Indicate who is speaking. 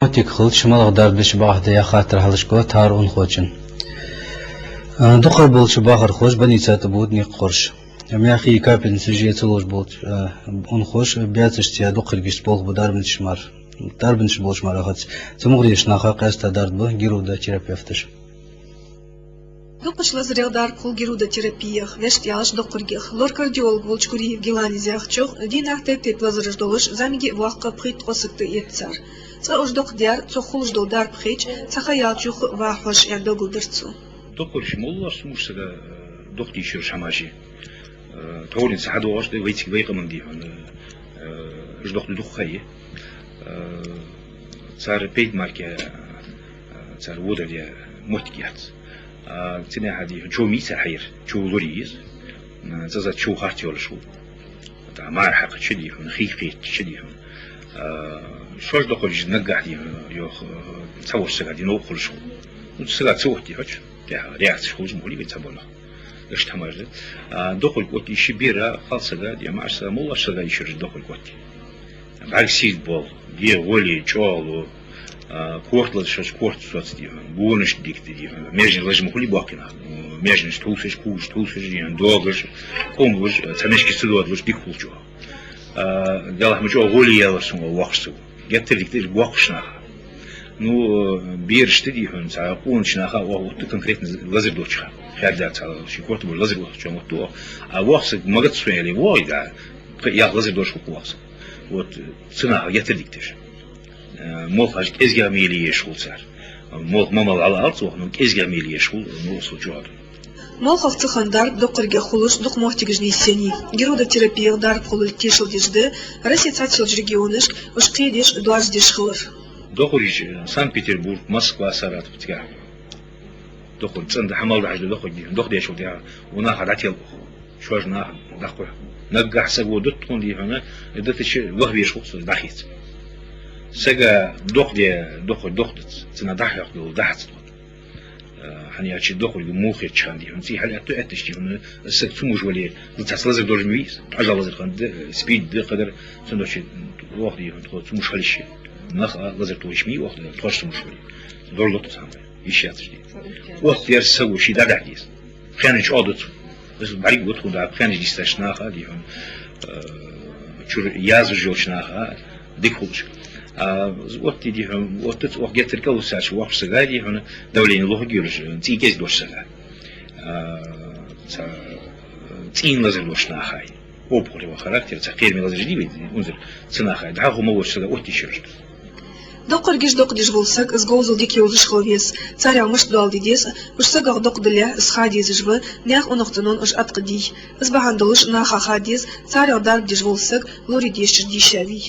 Speaker 1: تيك خلط شمال غدار بش باخد يا خاطر هلشكو تار اون خوچن دخل بولش باخر خوش بني سات بود ني قرش ام يا اخي كابن سجيه تلوش بولش اون خوش بياتش تي دخل جيش بول بدار بن شمار دار بن شبولش مار اخت تمغريش ناخا قاست دار بو گيرو دا терапевтش
Speaker 2: Докуш лазрел дар кул геруда терапиях, вештялаш докургих, лор кардиолог волчкури в геланизях чох, динахте тет лазреждолыш, замиги вахка прит осыкты етцар. Ца уж док дяр, цо хулждол дар пхич, ца хаялчух вахваш ядогулдырцу.
Speaker 3: Докурш молла смушсага докти шир шамаши. Торин сахаду ош де вейцик вейкаман дихан. Ждокти духхай. Цар пейт марке цар водалия моткият. تنا هذه شو ميسا حير شو لوريز زازت شو خارتي ولا شو ما حق شدي هون خيقي شدي هون شوش دخل نقع دي يو تصور سقادي نوقل شو وتسقى تصوتي هج يا رياض شو جمهوري بيتصبونا ايش تمرد دخل قوتي شبيرة خالص قادي ما عرس مولا سقى يشرج دخل قوتي بعد سيد بول دي ولي جوالو كورت لشش كورت صوتي بونش ديكتي ميجن لازم كل باقينا ميجن توسش كوش توسش يعني دوغش كونغش تمشي سدود لش ديكولجو قال هم جو غولي يلا سو وقشو جتلك دي وقشنا نو بيرشتدي هون ساقونش ناخا او كونكريت لازر دوچخا خدات شي كورت بول لازر دوچ متو وقس ماغت سويلي ويدا يا لازر دوچ وقس вот цена جتلك مول خارج إزجا ميلي يشغل صار مول ماما على الأرض وهم إزجا ميلي يشغل مول سوجار
Speaker 2: مول خلط خندار دكتور خلوش دك محتاج نيسيني جرودا терапия دار خلول تيشل ديجده رأسي تاتشل جريونش وش قيدش دواج ديش خلر
Speaker 3: دخولش سان-Петербург موسكوا سارات بتجاه دخول صند حمال ده حجد دخول ديشو ده ونا خداتيل شوج نا دخول نجح سجود دتون دي هنا دتش وهبي يشغل دحيت سجى دخلت تنا دحيق دحت حني أشي دخل موخي تشاندي هنسي حال أتشتي هنا سكتموش ولي تحصل دور ميز عجل لازم خند سبيد بقدر سندوش واحد يهون تموش خليش نخ لازم تويش مي واحد تخش تموش ولي دور لطت هم يشياتش دي وقت يرسو شيء ده عديس خانش عادت بس بعيد وتكون ده خانش ديستشناها دي هون شو يازو جوشناها ديكولش وقت دي هم وقت وقت الكل ساش وقت سجادي هنا دولين الله جيرج تي كيس دوش سجا تين لازم دوش ناخاي هو بقولي وخاركتير تغيير من لازم جديد انزل سناخاي ده هو موش سجا وقت يشرج
Speaker 2: دقر جيش دق ديش بولسك از جوزل ديك يوفش خلويس تاريا مش دوال ديديس وش سجا دق دليا اس خاديز جوا نياخ ونقطنون اش اتقدي اس بهندلش ناخا خاديز تاريا دار ديش بولسك لوري ديش ديشاوي